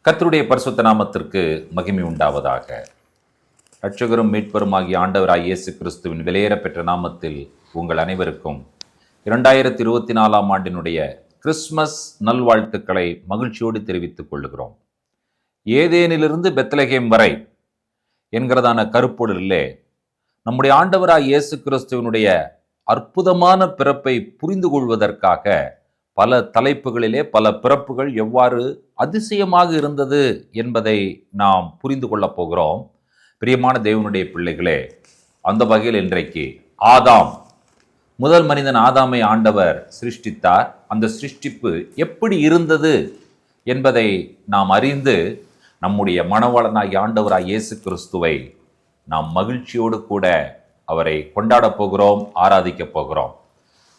கர்த்தருடைய பரிசுத்த நாமத்திற்கு மகிமை உண்டாவதாக. இரட்சகரும் மீட்பருமாகிய ஆண்டவராய் இயேசு கிறிஸ்துவின் விலையேற பெற்ற நாமத்தில் உங்கள் அனைவருக்கும் 2024 ஆண்டினுடைய கிறிஸ்மஸ் நல்வாழ்த்துக்களை மகிழ்ச்சியோடு தெரிவித்துக் கொள்ளுகிறோம். ஏதேனிலிருந்து பெத்லகேம் வரை என்கிறதான கருப்பொருளிலே நம்முடைய ஆண்டவராய் இயேசு கிறிஸ்துவினுடைய அற்புதமான பிறப்பை புரிந்து கொள்வதற்காக பல தலைப்புகளிலே பல பிறப்புகள் எவ்வாறு அதிசயமாக இருந்தது என்பதை நாம் புரிந்து கொள்ளப் போகிறோம். பிரியமான தேவனுடைய பிள்ளைகளே, அந்த வகையில் இன்றைக்கு முதல் மனிதன் ஆதாமை ஆண்டவர் சிருஷ்டித்தார். அந்த சிருஷ்டிப்பு எப்படி இருந்தது என்பதை நாம் அறிந்து நம்முடைய மணவாளனாகிய ஆண்டவராய் இயேசு கிறிஸ்துவை நாம் மகிழ்ச்சியோடு கூட அவரை கொண்டாடப் போகிறோம், ஆராதிக்கப் போகிறோம்.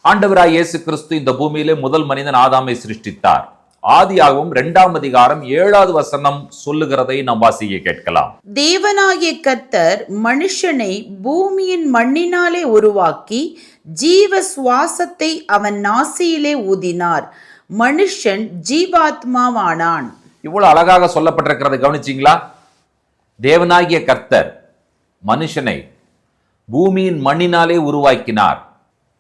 ஆண்டவராய் இயேசு கிறிஸ்து இந்த பூமியிலே முதல் மனிதன் ஆதாமை சிருஷ்டித்தார். ஆதியாகமம் 2 அதிகாரம் 7 வசனம் சொல்லுகிறதை நாம் வாசிக்க கேட்கலாம். தேவனாகிய கர்த்தர் மனுஷனை பூமியின் மண்ணினாலே உருவாக்கி ஜீவ சுவாசத்தை அவன் நாசியிலே ஊதினார். மனுஷன் ஜீவாத்மாவானான். இவ்வளவு அழகாக சொல்லப்பட்டிருக்கிறது, கவனிச்சீங்களா? தேவனாகிய கர்த்தர் மனுஷனை பூமியின் மண்ணினாலே உருவாக்கினார்.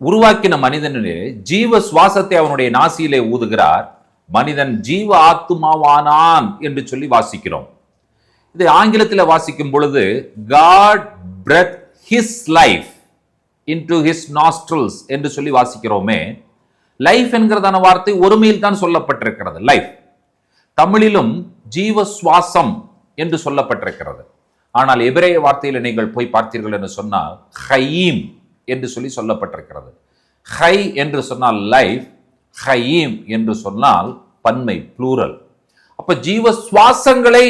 உருவாக்கின மனிதனிலே ஜீவ சுவாசத்தை அவனுடைய நாசியிலே ஊதுகிறார். மனிதன் ஜீவ ஆத்துமாவானான் என்று சொல்லி வாசிக்கிறோம். இது ஆங்கிலத்தில் வாசிக்கும் பொழுது God breathed his life into his nostrils என்று சொல்லி வாசிக்கிறோமே. லைஃப் என்கிறதான வார்த்தை ஒருமையில் தான் சொல்லப்பட்டிருக்கிறது. லைஃப் தமிழிலும் ஜீவ சுவாசம் என்று சொல்லப்பட்டிருக்கிறது. ஆனால் எபிரேய வார்த்தையில் நீங்கள் போய் பார்த்தீர்கள் என்று சொன்னால் ஹயீம் என்று சொல்லி சொல்லப்பட்டிருக்கிறது. ஹை என்று சொன்னால் லைஃப், ஹயீம் என்று சொன்னால் பன்மை, ப்ளூரல். அப்ப ஜீவ சுவாசங்களை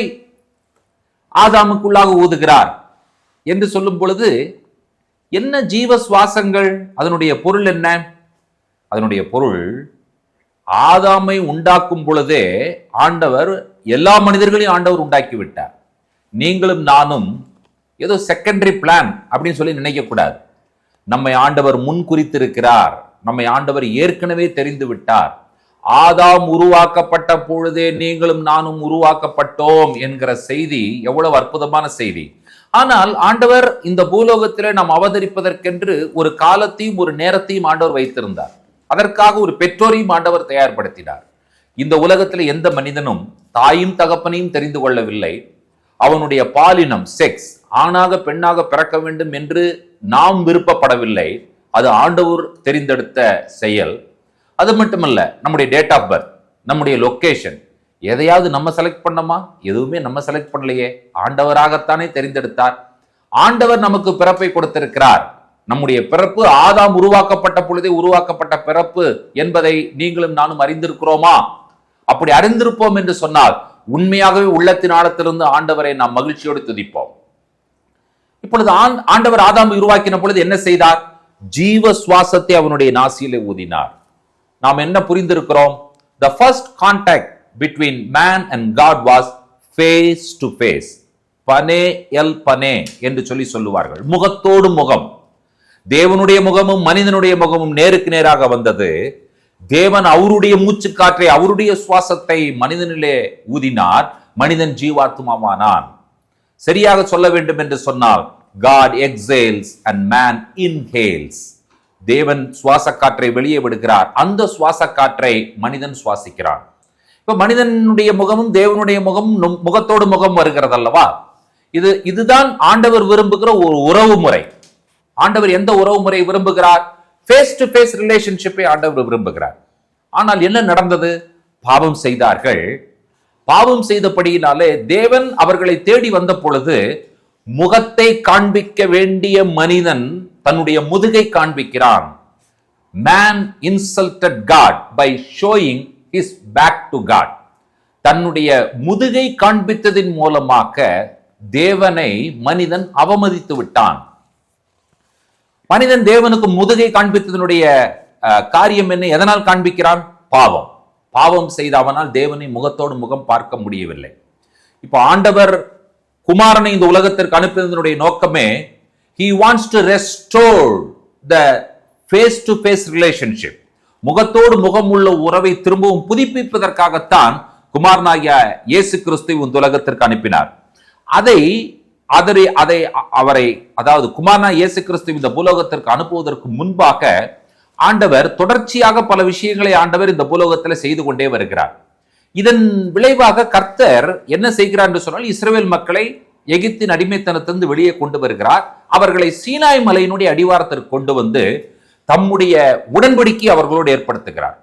ஆதாமுக்குள்ளாக ஊதுகிறார் என்று சொல்லும் பொழுது என்ன ஜீவ சுவாசங்கள்? அதனுடைய பொருள் என்ன? அதனுடைய பொருள், ஆதாமை உண்டாக்கும் பொழுதே ஆண்டவர் எல்லா மனிதர்களையும் ஆண்டவர் உண்டாக்கி விட்டார். நீங்களும் நானும் ஏதோ செகண்டரி பிளான் அப்படின்னு சொல்லி நினைக்க கூடாது. நம்மை ஆண்டவர் முன் குறித்திருக்கிறார். நம்மை ஆண்டவர் ஏற்கனவே தெரிந்து விட்டார். ஆதாம் உருவாக்கப்பட்ட பொழுதே நீங்களும் நானும் உருவாக்கப்பட்டோம் என்கிற செய்தி எவ்வளவு அற்புதமான செய்தி. ஆனால் ஆண்டவர் இந்த பூலோகத்திலே நாம் அவதரிப்பதற்கென்று ஒரு காலத்தையும் ஒரு நேரத்தையும் ஆண்டவர் வைத்திருந்தார். அதற்காக ஒரு பெற்றோரையும் ஆண்டவர் தயார்படுத்தினார். இந்த உலகத்தில் எந்த மனிதனும் தாயும் தகப்பனையும் தெரிந்து கொள்ளவில்லை. அவனுடைய பாலினம், செக்ஸ், ஆணாக பெண்ணாக பிறக்க வேண்டும் என்று நாம் விருப்பப்படவில்லை. அது ஆண்டவர் தெரிந்தெடுத்த செயல். அது மட்டுமல்ல, நம்முடைய டேட் ஆஃப் பர்த், நம்முடைய லொகேஷன், எதையாவது நம்ம செலக்ட் பண்ணோமா? எதுவுமே நம்ம செலக்ட் பண்ணலையே. ஆண்டவராகத்தானே தெரிந்தெடுத்தார். ஆண்டவர் நமக்கு பிறப்பை கொடுத்திருக்கிறார். நம்முடைய பிறப்பு ஆதாம் உருவாக்கப்பட்ட பொழுதே உருவாக்கப்பட்ட பிறப்பு என்பதை நீங்களும் நானும் அறிந்திருக்கிறோமா? அப்படி அறிந்திருப்போம் என்று சொன்னால் உண்மையாகவே உள்ளத்தின் ஆழத்திலிருந்து ஆண்டவரை நாம் மகிழ்ச்சியோடு துதிப்போம். இப்பொழுது ஆண்டவர் ஆதாமை உருவாக்கின பொழுது என்ன செய்தார்? ஜீவ சுவாசத்தை அவனுடைய நாசியிலே ஊதினார். நாம் என்ன புரிந்திருக்கிறோம்? The first contact between man and God was face to face. பனே எல் பனே என்று சொல்லி சொல்லுவார்கள். முகத்தோடு முகம். தேவனுடைய முகமும் மனிதனுடைய முகமும் நேருக்கு நேராக வந்தது. தேவன் அவருடைய மூச்சு காற்றை, அவருடைய சுவாசத்தை மனிதனிலே ஊதினார். மனிதன் ஜீவாத்மாவானான். சரியாக சொல்ல வேண்டும் என்று சொன்னால் God exhales and man inhales. தேவன் சுவாச காற்றை வெளியே விடுகிறார். அந்த சுவாச காற்றை மனிதன் சுவாசிக்கிறான். இப்ப மனிதனுடைய முகமும் தேவனுடைய முகமும் முகத்தோடு முகம் வருகிறது அல்லவா? இதுதான் ஆண்டவர் விரும்புகிற ஒரு உறவு முறை. ஆண்டவர் எந்த உறவு முறை விரும்புகிறார்? ஃபேஸ் டு ஃபேஸ் ரிலேஷன்ஷிப்பை ஆண்டவர் விரும்புகிறார். ஆனால் என்ன நடந்தது? பாவம் செய்தார்கள். பாவம் செய்தபடியினாலே தேவன் அவர்களை தேடி வந்த பொழுது முகத்தை காண்பிக்க வேண்டிய மனிதன் தன்னுடைய முதுகை காண்பிக்கிறான். Man insulted God by showing his back to God. தன்னுடைய முதுகை காண்பித்ததின் மூலமாக தேவனை மனிதன் அவமதித்து விட்டான். மனிதன் தேவனுக்கு முதுகை காண்பித்ததனுடைய காரியம் என்ன? எதனால் காண்பிக்கிறான்? பாவம். பாவம் செய்த அவனால் தேவனை முகத்தோடு முகம் பார்க்க முடியவில்லை. இப்போ ஆண்டவர் குமாரனை இந்த உலகத்திற்கு அனுப்பியதனுடைய நோக்கமே, he wants to restore the face to face relationship. முகத்தோடு முகம் உள்ள உறவை திரும்பவும் புதுப்பிப்பதற்காகத்தான் குமாரனாகிய இயேசு கிறிஸ்துவை இந்த உலகத்திற்கு அனுப்பினார். அவரை அதாவது குமாரனா இயேசு கிறிஸ்து இந்த பூலோகத்திற்கு அனுப்புவதற்கு முன்பாக ஆண்டவர் தொடர்ச்சியாக பல விஷயங்களை ஆண்டவர் இந்த பூலோகத்தில் செய்து கொண்டே வருகிறார். இதன் விளைவாக கர்த்தர் என்ன செய்கிறார் என்று சொன்னால், இஸ்ரவேல் மக்களை எகிப்தின் அடிமைத்தனத்திலிருந்து வெளியே கொண்டு வருகிறார். அவர்களை சீனாய் மலையினுடைய அடிவாரத்திற்கு கொண்டு வந்து தம்முடைய உடன்படிக்கை அவர்களோடு ஏற்படுத்துகிறார்.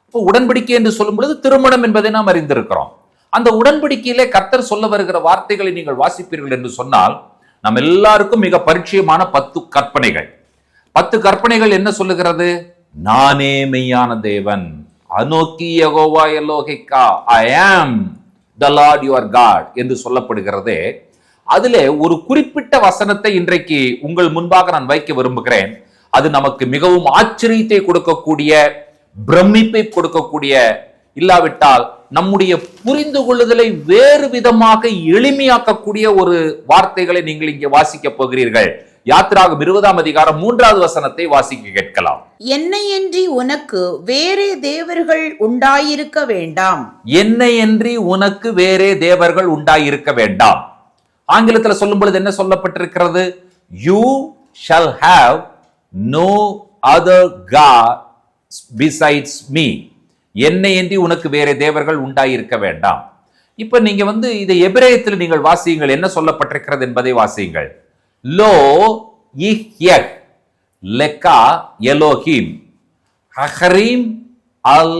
இப்போ உடன்படிக்கை என்று சொல்லும் பொழுது திருமணம் என்பதை நாம் அறிந்திருக்கிறோம். அந்த உடன்படிக்கையிலே கர்த்தர் சொல்ல வருகிற வார்த்தைகளை நீங்கள் வாசிப்பீர்கள் என்று சொன்னால், நம்ம எல்லாருக்கும் மிக பரிச்சயமான 10 கற்பனைகள். 10 கற்பனைகள் என்ன சொல்லுகிறது? நானே மெய்யான தேவன், அனோக்கி யெகோவா எலோஹிக்கா, ஐ ஆம் த லார்ட் யுவர் காட் என்று சொல்லப்படுகிறது. அதிலே ஒரு குறிப்பிட்ட வசனத்தை இன்றைக்கு உங்கள் முன்பாக நான் வைக்க விரும்புகிறேன். அது நமக்கு மிகவும் ஆச்சரியத்தை கொடுக்கக்கூடிய, பிரமிப்பை கொடுக்கக்கூடிய, இல்லாவிட்டால் நம்முடைய புரிந்து கொள்ளுதலை வேறு விதமாக எளிமையாக்கக்கூடிய ஒரு வார்த்தைகளை நீங்கள் இங்கே வாசிக்க போகிறீர்கள். யாத்திராகமம் 20ஆம் அதிகாரம் 3வது வசனத்தை வாசிக்க கேட்கலாம். என்னையன்றி உனக்கு வேறே தேவர்கள் உண்டாயிருக்க வேண்டாம். என்னையன்றி உனக்கு வேறே தேவர்கள் உண்டாயிருக்க வேண்டாம். ஆங்கிலத்தில் சொல்லும் பொழுது என்ன சொல்லப்பட்டிருக்கிறது? You shall have no other God besides me. என்னையன்றி உனக்கு வேற தேவர்கள் உண்டாயிருக்க வேண்டாம். இப்ப நீங்க இதை எபிரேயத்தில் நீங்கள் வாசியுங்கள். என்ன சொல்லப்பட்டிருக்கிறது என்பதை வாசியுங்கள். லோ இஹ்யக் லெக்கா எலோஹிம் ஹஹரீம் அல்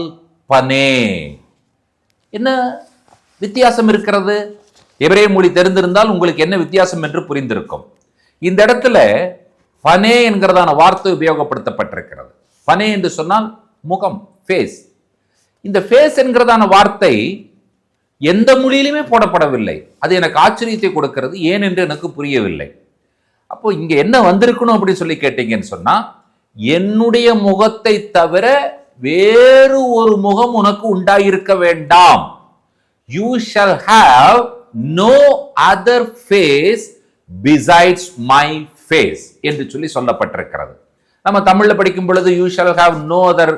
பனே. என்ன வித்தியாசம் இருக்கிறது? எபிரேய மொழி தெரிந்திருந்தால் உங்களுக்கு என்ன வித்தியாசம் என்று புரிந்திருக்கும். இந்த இடத்துல பனே என்கிறதான வார்த்தை உபயோகப்படுத்தப்பட்டிருக்கிறது. பனே என்று சொன்னால் முகம், ஃபேஸ். இந்த ஃபேஸ் என்கிறதான வார்த்தை எந்த மொழியிலுமே போடப்படவில்லை. அது எனக்கு ஆச்சரியத்தை கொடுக்கிறது. ஏன் என்று எனக்கு புரியவில்லை. அப்போ இங்க என்ன வந்திருக்கணும் அப்படின்னு சொல்லி கேட்டீங்கன்னு சொன்னா, என்னுடைய முகத்தை தவிர வேறு ஒரு முகம் உனக்கு உண்டாயிருக்க வேண்டாம். You shall have no other face besides my face என்று சொல்லி சொல்லப்பட்டிருக்கிறது. நம்ம தமிழ்ல படிக்கும் பொழுது you shall have no other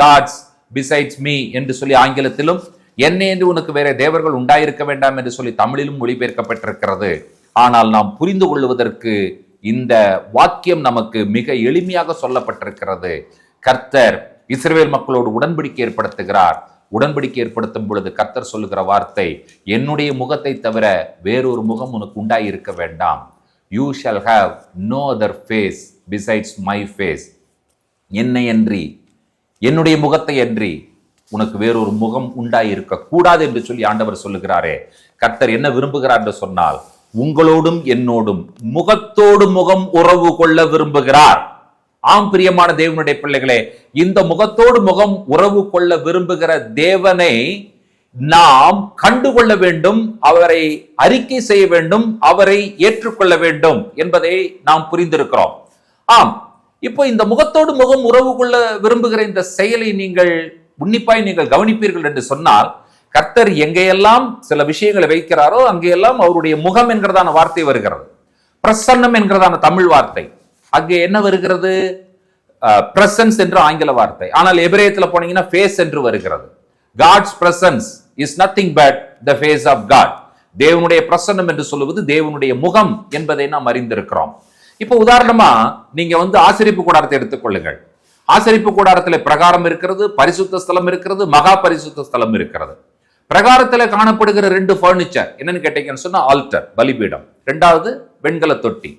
gods besides me என்று சொல்லி ஆங்கிலத்திலும், என்னை என்று உனக்கு வேற தேவர்கள் உண்டாயிருக்க வேண்டாம் என்று சொல்லி தமிழிலும் மொழிபெயர்க்கப்பட்டிருக்கிறது. ஆனால் நாம் புரிந்து கொள்வதற்கு இந்த வாக்கியம் நமக்கு மிக எளிமையாக சொல்லப்பட்டிருக்கிறது. கர்த்தர் இஸ்ரவேல் மக்களோடு உடன்படிக்கை ஏற்படுத்துகிறார். உடன்படிக்கை ஏற்படுத்தும் பொழுது கர்த்தர் சொல்லுகிற வார்த்தை, என்னுடைய முகத்தை தவிர வேறொரு முகம் உனக்கு உண்டாயிருக்க வேண்டாம். You shall have no other face besides my face. என்னை அன்றி, என்னுடைய முகத்தை அன்றி உனக்கு வேறொரு முகம் உண்டாயிருக்க கூடாது என்று சொல்லி ஆண்டவர் சொல்லுகிறாரே. கர்த்தர் என்ன விரும்புகிறார் என்று சொன்னால், உங்களோடும் என்னோடும் முகத்தோடு முகம் உறவு கொள்ள விரும்புகிறார். ஆம் பிரியமான தேவனுடைய பிள்ளைகளே, இந்த முகத்தோடு முகம் உறவு கொள்ள விரும்புகிற தேவனை நாம் கண்டுகொள்ள வேண்டும், அவரை அறிக்கை செய்ய வேண்டும், அவரை ஏற்றுக்கொள்ள வேண்டும் என்பதை நாம் புரிந்திருக்கிறோம். ஆம், இப்போ இந்த முகத்தோடு முகம் உறவு கொள்ள விரும்புகிற இந்த செயலை நீங்கள் உன்னிப்பாய் நீங்கள் கவனிப்பீர்கள் என்று சொன்னால், கர்த்தர் எங்கெல்லாம் சில விஷயங்களை வைக்கிறாரோ அங்கெல்லாம் அவருடைய முகம் என்கிறதான வார்த்தை வருகிறது. பிரசன்னம் என்கிறதான தமிழ் வார்த்தை, அங்கே என்ன வருகிறது? பிரசன்ஸ் என்று ஆங்கில வார்த்தை. ஆனால் எபிரேயத்தில் போனீங்கன்னா ஃபேஸ் என்று வருகிறது. God's presence is nothing but the face of God. தேவனுடைய பிரசன்னம் என்று சொல்லுவது தேவனுடைய முகம் என்பதை நாம் அறிந்திருக்கிறோம். இப்போ உதாரணமா நீங்க ஆசரிப்பு கூடாரத்தை எடுத்துக்கொள்ளுங்கள். ஆசரிப்பு கூடாரத்தில் பிரகாரம் இருக்கிறது, பரிசுத்த ஸ்தலம் இருக்கிறது, மகா பரிசுத்த ஸ்தலம் இருக்கிறது. பிரகாரத்தில் காணப்படுகிற 2 பர்னிச்சர் என்னன்னு கேட்டீங்கன்னு சொன்னா, ஆல்டர் பலிபீடம், 2வது வெண்கல தொட்டி,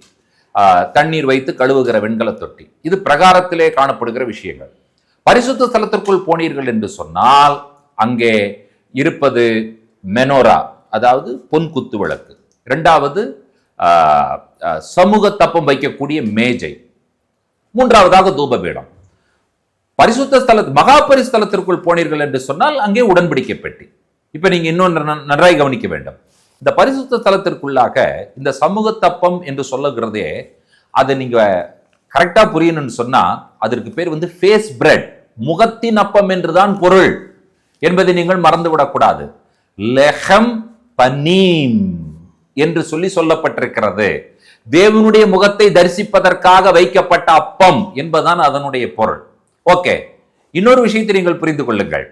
தண்ணீர் வைத்து கழுவுகிற வெண்கல தொட்டி. இது பிரகாரத்திலே காணப்படுகிற விஷயங்கள். பரிசுத்த ஸ்தலத்திற்குள் போனீர்கள் என்று சொன்னால் அங்கே இருப்பது மெனோரா, அதாவது பொன் குத்து விளக்கு. 2வது சமூக தப்பம் வைக்கக்கூடிய மேஜை. 3வதாக தூபபீடம். பரிசுத்த ஸ்தல மகா பரிசுத்தலத்திற்குள் போனீர்கள் என்று சொன்னால் அங்கே உடன்படிக்கை பெட்டி. இப்ப நீங்க இன்னொன்று நன்றாய் கவனிக்க வேண்டும். இந்த பரிசுத்த ஸ்தலத்திற்குள்ளாக இந்த சமூக தப்பம் என்று சொல்லுகிறதே, அதை நீங்க கரெக்டா புரியணும்னு சொன்னா, அதற்கு பேர் ஃபேஸ் பிரெட், முகத்தின் அப்பம் என்றுதான் பொருள் என்பதை நீங்கள் மறந்துவிடக்கூடாது. லெஹம் பனீம் என்று சொல்லப்பட்டிருக்கிறது. தேவனுடைய முகத்தை தரிசிப்பதற்காக வைக்கப்பட்ட அப்பம் என்பதுதான் அதனுடைய பொருள். ஓகே, இன்னொரு விஷயத்தை நீங்கள் புரிந்து கொள்ளுங்கள்.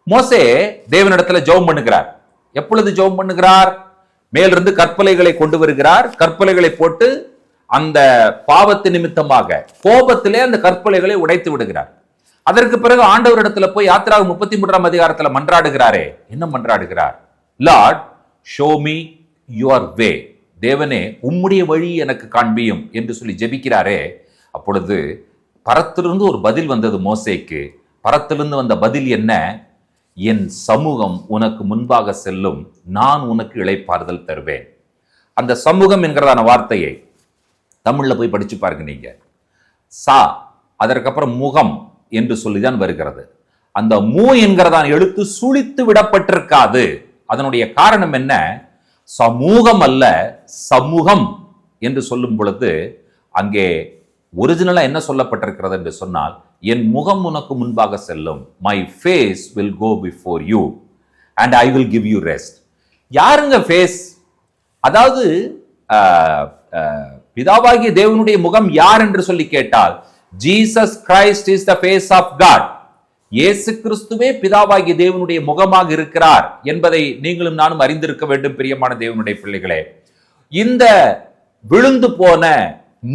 மோசே தேவனிடத்துல ஜெபம் பண்ணுகிறார். எப்பொழுது ஜெபம் பண்ணுகிறார்? மேலிருந்து கற்பலைகளை கொண்டு வருகிறார். கற்பலைகளை போட்டு அந்த பாவத்து நிமித்தமாக கோபத்திலே அந்த கற்பலைகளை உடைத்து விடுகிறார். அதற்கு பிறகு ஆண்டவரிடத்துல போய் யாத்திராகமம் 33ஆம் அதிகாரத்துல மன்றாடுகிறாரே. என்ன மன்றாடுகிறார்? Lord show me your way. தேவனே உம்முடைய வழி எனக்கு காண்பியும் என்று சொல்லி ஜெபிக்கிறாரே. அப்பொழுது பரத்திலிருந்து ஒரு பதில் வந்தது மோசேக்கு. பரத்திலிருந்து வந்த பதில் என்ன? என் சமூகம் உனக்கு முன்பாக செல்லும், நான் உனக்கு இளைப்பாறுதல் தருவேன். அந்த சமூகம் என்கிறதான வார்த்தையை தமிழ்ல போய் படிச்சு பாருங்க நீங்க. சா அதற்கப்புறம் முகம் என்று சொல்லிதான் வருகிறது. அந்த மூ என்கிறதான எழுத்து சுழித்து விடப்பட்டிருக்காது. அதனுடைய காரணம் என்ன? சமூகம் அல்ல, சமூகம் என்று சொல்லும் பொழுது அங்கே ஒரிஜினலா என்ன சொல்லப்பட்டிருக்கிறது என்று சொன்னால், என் முகம் உனக்கு முன்பாக செல்லும், my face will go before you and I will give you rest. யாருங்க ஃபேஸ்? அதாவது பிதாவாகிய தேவனுடைய முகம் யார் என்று சொல்லி கேட்டால், Jesus Christ is the face of God. இயேசு கிறிஸ்துவே பிதாவாகிய தேவனுடைய முகமாக இருக்கிறார் என்பதை நீங்களும் நானும் அறிந்திருக்க வேண்டும் பிரியமான தேவனுடைய பிள்ளைகளே. இந்த விழுந்து போன,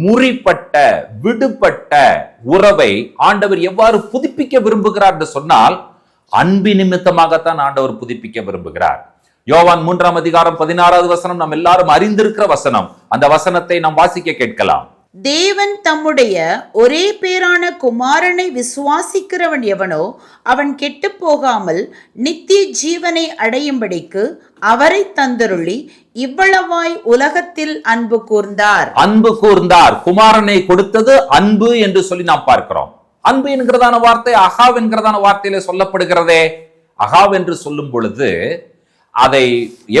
முறிப்பட்ட, விடுபட்ட உறவை ஆண்டவர் எவ்வாறு புதுப்பிக்க விரும்புகிறார் என்று சொன்னால், அன்பின் நிமித்தமாகத்தான் ஆண்டவர் புதுப்பிக்க விரும்புகிறார். யோவான் 3ஆம் அதிகாரம் 16வது வசனம் நாம் எல்லாரும் அறிந்திருக்கிற வசனம். அந்த வசனத்தை நாம் வாசிக்க கேட்கலாம். தேவன் தம்முடைய ஒரே பேரான குமாரனை விசுவாசிக்கிறவன் எவனோ அவன் கெட்டு போகாமல் நித்திய ஜீவனை அடையும்படிக்கு அவரை தந்தருளி இவ்வளவாய் உலகத்தில் அன்பு கூர்ந்தார். அன்பு கூர்ந்தார். குமாரனை கொடுத்தது அன்பு என்று சொல்லி நாம் பார்க்கிறோம். அன்பு என்கிறதான வார்த்தை அகாவ் என்கிறதான வார்த்தையில சொல்லப்படுகிறதே. அகாவ் என்று சொல்லும் பொழுது அதை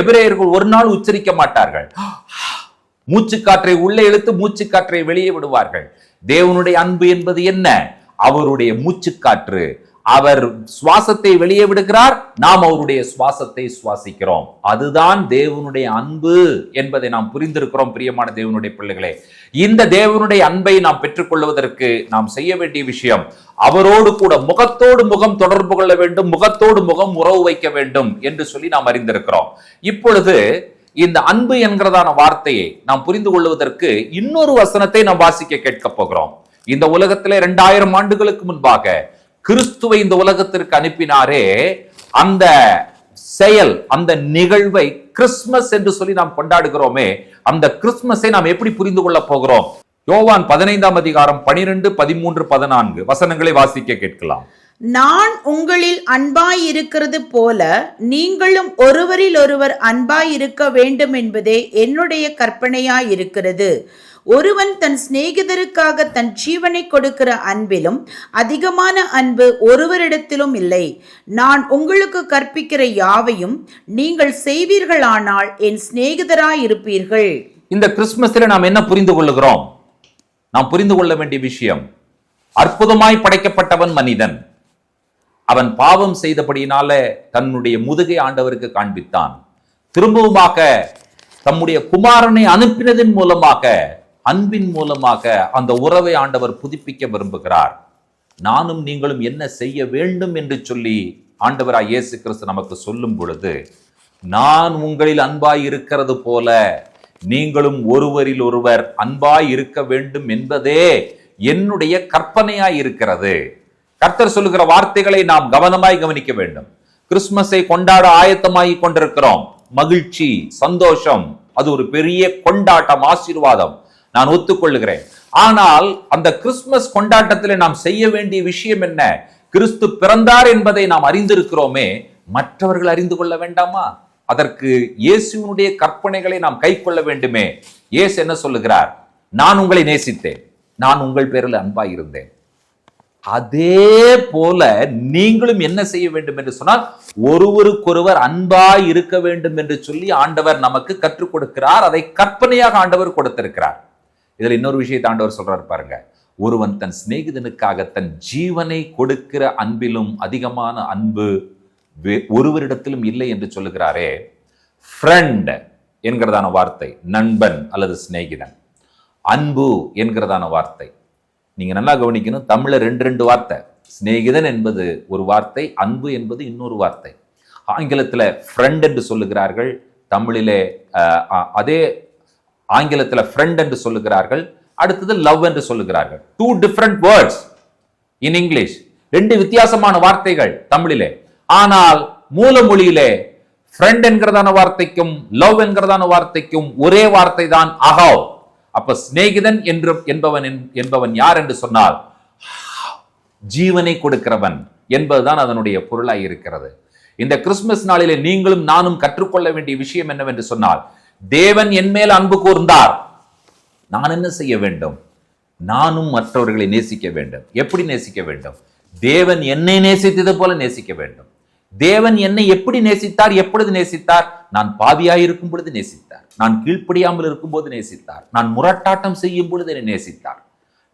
எபிரேயர்கள் ஒரு நாள் உச்சரிக்க மாட்டார்கள். மூச்சுக்காற்றை உள்ளே இழுத்து மூச்சுக்காற்றை வெளியே விடுவார்கள். தேவனுடைய அன்பு என்பது என்ன? அவருடைய மூச்சுக்காற்று. அவர் சுவாசத்தை வெளியே விடுகிறார், நாம் அவருடைய சுவாசத்தை சுவாசிக்கிறோம். அதுதான் தேவனுடைய அன்பு என்பதை நாம் புரிந்திருக்கிறோம் பிரியமான தேவனுடைய பிள்ளைகளே. இந்த தேவனுடைய அன்பை நாம் பெற்றுக்கொள்வதற்கு நாம் செய்ய வேண்டிய விஷயம், அவரோடு கூட முகத்தோடு முகம் தொடர்பு கொள்ள வேண்டும், முகத்தோடு முகம் உறவு வைக்க வேண்டும் என்று சொல்லி நாம் அறிந்திருக்கிறோம். இப்பொழுது இந்த அன்பு என்கிறதான வார்த்தையை நாம் புரிந்து கொள்வதற்கு இன்னொரு வசனத்தை நாம் வாசிக்க கேட்க போகிறோம். இந்த உலகத்திலே 2000 ஆண்டுகளுக்கு முன்பாக கிறிஸ்துவை இந்த உலகத்திற்கு அனுப்பினாரே, அந்த செயல், அந்த நிகழ்வை கிறிஸ்துமஸ் என்று சொல்லி நாம் கொண்டாடுகிறோமே, அந்த கிறிஸ்துமஸை நாம் எப்படி புரிந்து கொள்ள போகிறோம்? யோவான் 15ஆம் அதிகாரம் 12, 13, 14 வசனங்களை வாசிக்க கேட்கலாம். நான் உங்களில் அன்பாய் இருக்கிறது போல நீங்களும் ஒருவரில் ஒருவர் அன்பாய் இருக்க வேண்டும் என்பதே என்னுடைய கற்பனையாய் இருக்கிறது. ஒருவன் தன் சிநேகிதருக்காக தன் ஜீவனை கொடுக்கிற அன்பிலும் அதிகமான அன்பு ஒருவரிடத்திலும் இல்லை. நான் உங்களுக்கு கற்பிக்கிற யாவையும் நீங்கள் செய்வீர்களானால் என் சிநேகிதராய் இருப்பீர்கள். இந்த கிறிஸ்துமஸ்ல நாம் என்ன புரிந்து கொள்ளுகிறோம்? நாம் புரிந்து கொள்ள வேண்டிய விஷயம், அற்புதமாய் படைக்கப்பட்டவன் மனிதன். அவன் பாவம் செய்தபடியினால தன்னுடைய முதுகை ஆண்டவருக்கு காண்பித்தான். திரும்பவுமாக தம்முடைய குமாரனை அனுப்பினதின் மூலமாக, அன்பின் மூலமாக அந்த உறவை ஆண்டவர் புதுப்பிக்க விரும்புகிறார். நானும் நீங்களும் என்ன செய்ய வேண்டும் என்று சொல்லி ஆண்டவராய் இயேசு கிறிஸ்து நமக்கு சொல்லும் பொழுது, நான் உங்களில் அன்பாய் இருக்கிறது போல நீங்களும் ஒருவரில் ஒருவர் அன்பாய் இருக்க வேண்டும் என்பதே என்னுடைய கற்பனையாய் இருக்கிறது. கர்த்தர் சொல்லுகிற வார்த்தைகளை நாம் கவனமாய் கவனிக்க வேண்டும். கிறிஸ்துமஸை கொண்டாட ஆயத்தமாகி கொண்டிருக்கிறோம். மகிழ்ச்சி, சந்தோஷம், அது ஒரு பெரிய கொண்டாட்டம், ஆசீர்வாதம், நான் ஒத்துக்கொள்ளுகிறேன். ஆனால் அந்த கிறிஸ்துமஸ் கொண்டாட்டத்தில் நாம் செய்ய வேண்டிய விஷயம் என்ன? கிறிஸ்து பிறந்தார் என்பதை நாம் அறிந்திருக்கிறோமே, மற்றவர்கள் அறிந்து கொள்ள வேண்டாமா? அதற்கு இயேசுவினுடைய கற்பனைகளை நாம் கை கொள்ள வேண்டுமே. இயேசு என்ன சொல்லுகிறார்? நான் உங்களை நேசித்தேன், நான் உங்கள் பேரில் அன்பாய் இருந்தேன். அதே போல நீங்களும் என்ன செய்ய வேண்டும் என்று சொன்னால், ஒருவருக்கொருவர் அன்பாய் இருக்க வேண்டும் என்று சொல்லி ஆண்டவர் நமக்கு கற்றுக் கொடுக்கிறார். அதை கற்பனையாக ஆண்டவர் கொடுத்திருக்கிறார். இதுல இன்னொரு விஷயத்தை ஆண்டவர் சொல்றாரு பாருங்க. ஒருவன் தன் சிநேகிதனுக்காக தன் ஜீவனை கொடுக்கிற அன்பிலும் அதிகமான அன்பு ஒருவரிடத்திலும் இல்லை என்று சொல்லுகிறாரே. ஃப்ரெண்ட் என்கிறதான வார்த்தை நண்பன் அல்லது சிநேகிதன். அன்பு என்கிறதான வார்த்தை நீங்க நல்லா கவனிக்கணும். தமிழ்ல ரெண்டு வார்த்தை. சிநேகிதன் என்பது ஒரு வார்த்தை, அன்பு என்பது இன்னொரு வார்த்தை. ஆங்கிலத்தில் ஃப்ரெண்ட் என்று சொல்லுகிறார்கள், தமிழிலே அதே ஆங்கிலத்தில் ஃப்ரெண்ட் என்று சொல்லுகிறார்கள், அடுத்தது லவ் என்று சொல்லுகிறார்கள். 2 different words in English. 2 வித்தியாசமான வார்த்தைகள் தமிழிலே. ஆனால் மூல மொழியிலே ஃப்ரெண்ட் என்கிறதான வார்த்தைக்கும் லவ் என்கிறதான வார்த்தைக்கும் ஒரே வார்த்தை தான் அஹாவ். அப்ப சிநேகிதன் என்பவன் யார் என்று சொன்னால் ஜீவனை கொடுக்கிறவன் என்பதுதான் அதனுடைய பொருளாய் இருக்கிறது. இந்த கிறிஸ்துமஸ் நாளிலே நீங்களும் நானும் கற்றுக்கொள்ள வேண்டிய விஷயம் என்னவென்று சொன்னால், தேவன் என் மேல் அன்பு கூர்ந்தார், நான் என்ன செய்ய வேண்டும்? நானும் மற்றவர்களை நேசிக்க வேண்டும். எப்படி நேசிக்க வேண்டும்? தேவன் என்னை நேசித்தது போல நேசிக்க வேண்டும். தேவன் என்னை எப்படி நேசித்தார்? எப்பொழுது நேசித்தார்? நான் பாவியாயிருக்கும் பொழுது நேசித்தார், நான் கீழ்ப்படியாமல் இருக்கும் போது நேசித்தார், நான் முரட்டாட்டம் செய்யும் பொழுது என்னை நேசித்தார்.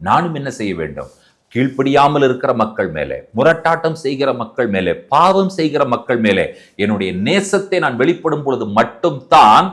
நானும் என்ன செய்ய வேண்டும்? கீழ்ப்படியாமல் இருக்கிற மக்கள் மேலே, முரட்டாட்டம் செய்கிற மக்கள் மேலே, பாவம் செய்கிற மக்கள் மேலே என்னுடைய நேசத்தை நான் வெளிப்படும் பொழுது மட்டும்தான்,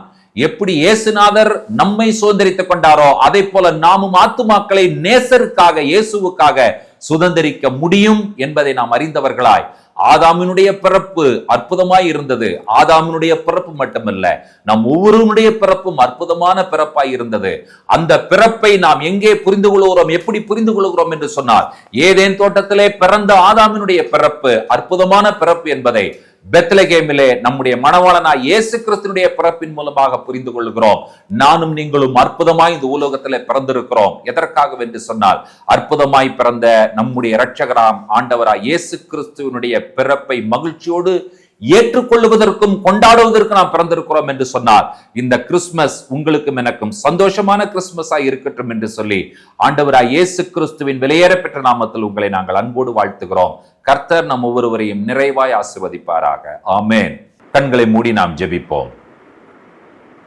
எப்படி இயேசுநாதர் நம்மை சுதந்திரித்துக் கொண்டாரோ அதை போல நாமும் ஆத்துமாக்களை நேசருக்காக, இயேசுவுக்காக சுதந்திரிக்க முடியும் என்பதை நாம் அறிந்தவர்களாய், ஆதாமினுடைய பிறப்பு அற்புதமாய் இருந்தது. ஆதாமினுடைய பிறப்பு மட்டுமல்ல, நம் ஒவ்வொருவனுடைய பிறப்பும் அற்புதமான பிறப்பாய் இருந்தது. அந்த பிறப்பை நாம் எங்கே புரிந்து கொள்கிறோம், எப்படி புரிந்து கொள்கிறோம் என்று சொன்னால், ஏதேன் தோட்டத்திலே பிறந்த ஆதாமினுடைய பிறப்பு அற்புதமான பிறப்பு என்பதை பெத்லகேமிலே நம்முடைய மணவாளனாய் இயேசு கிறிஸ்துவினுடைய பிறப்பின் மூலமாக புரிந்து கொள்கிறோம். நானும் நீங்களும் அற்புதமாய் இந்த உலகத்திலே பிறந்திருக்கிறோம். எதற்காக என்று சொன்னால், அற்புதமாய் பிறந்த நம்முடைய இரட்சகராம் ஆண்டவராய் இயேசு கிறிஸ்துவினுடைய பிறப்பை மகிழ்ச்சியோடு ஏற்றுக்கொள்வதற்கும் கொண்டாடுவதற்கு நாம் பிறந்திருக்கிறோம் என்று சொன்னால், இந்த கிறிஸ்துமஸ் உங்களுக்கும் எனக்கும் சந்தோஷமான கிறிஸ்துமஸாய் இருக்கட்டும் என்று சொல்லி ஆண்டவராய் இயேசு கிறிஸ்துவின் விலையேற பெற்ற நாமத்தில் உங்களை நாங்கள் அன்போடு வாழ்த்துகிறோம். கர்த்தர் நம் ஒவ்வொருவரையும் நிறைவாய் ஆசீர்வதிப்பாராக. ஆமென். கண்களை மூடி நாம் ஜெபிப்போம்.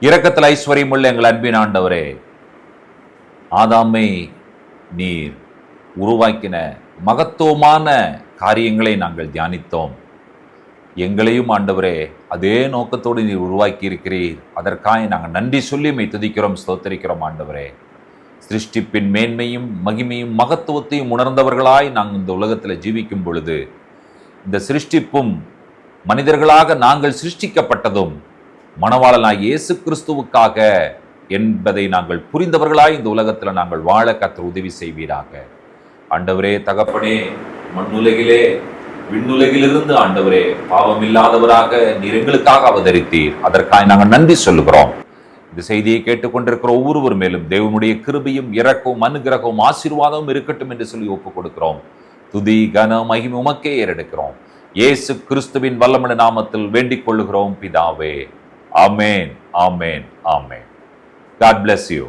இரக்கத்தில் ஐஸ்வர்யம் உள்ள எங்கள் அன்பின் ஆண்டவரே, ஆதாமை நீர் உருவாக்கின மகத்துவமான காரியங்களை நாங்கள் தியானித்தோம். எங்களையும் ஆண்டவரே அதே நோக்கத்தோடு நீர் உருவாக்கி இருக்கிறீர். அதற்காக நாங்கள் நன்றி சொல்லி மை துதிக்கிறோம், ஸ்தோத்திரிக்கிறோம். ஆண்டவரே, சிருஷ்டிப்பின் மேன்மையும் மகிமையும் மகத்துவத்தையும் உணர்ந்தவர்களாய் நாங்கள் இந்த உலகத்தில் ஜீவிக்கும் பொழுது, இந்த சிருஷ்டிப்பும் மனிதர்களாக நாங்கள் சிருஷ்டிக்கப்பட்டதும் மணவாளனாய் இயேசு கிறிஸ்துவுக்காக என்பதை நாங்கள் புரிந்தவர்களாய் இந்த உலகத்தில் நாங்கள் வாழ கர்த்தர் உதவி செய்வீராக. ஆண்டவரே, தகப்பனே, மண்ணுலகிலே விண்ணுலகிலிருந்து ஆண்டவரே பாவம் இல்லாதவராக நீர் எங்களுக்காக அவதரித்தீர். அதற்காக நாங்கள் நன்றி சொல்லுகிறோம். இந்த செய்தியை கேட்டுக்கொண்டிருக்கிற ஒவ்வொருவர் மேலும் தேவனுடைய கிருபையும் இரக்கமும் அனுகிரகமும் ஆசீர்வாதமும் இருக்கட்டும் என்று சொல்லி ஒப்புக் கொடுக்கிறோம். துதி கன மகிமை உமக்கே ஏறெடுக்கிறோம். இயேசு கிறிஸ்துவின் வல்லமையுள்ள நாமத்தில் வேண்டிக் கொள்ளுகிறோம் பிதாவே. ஆமென், ஆமென், ஆமென். God bless you.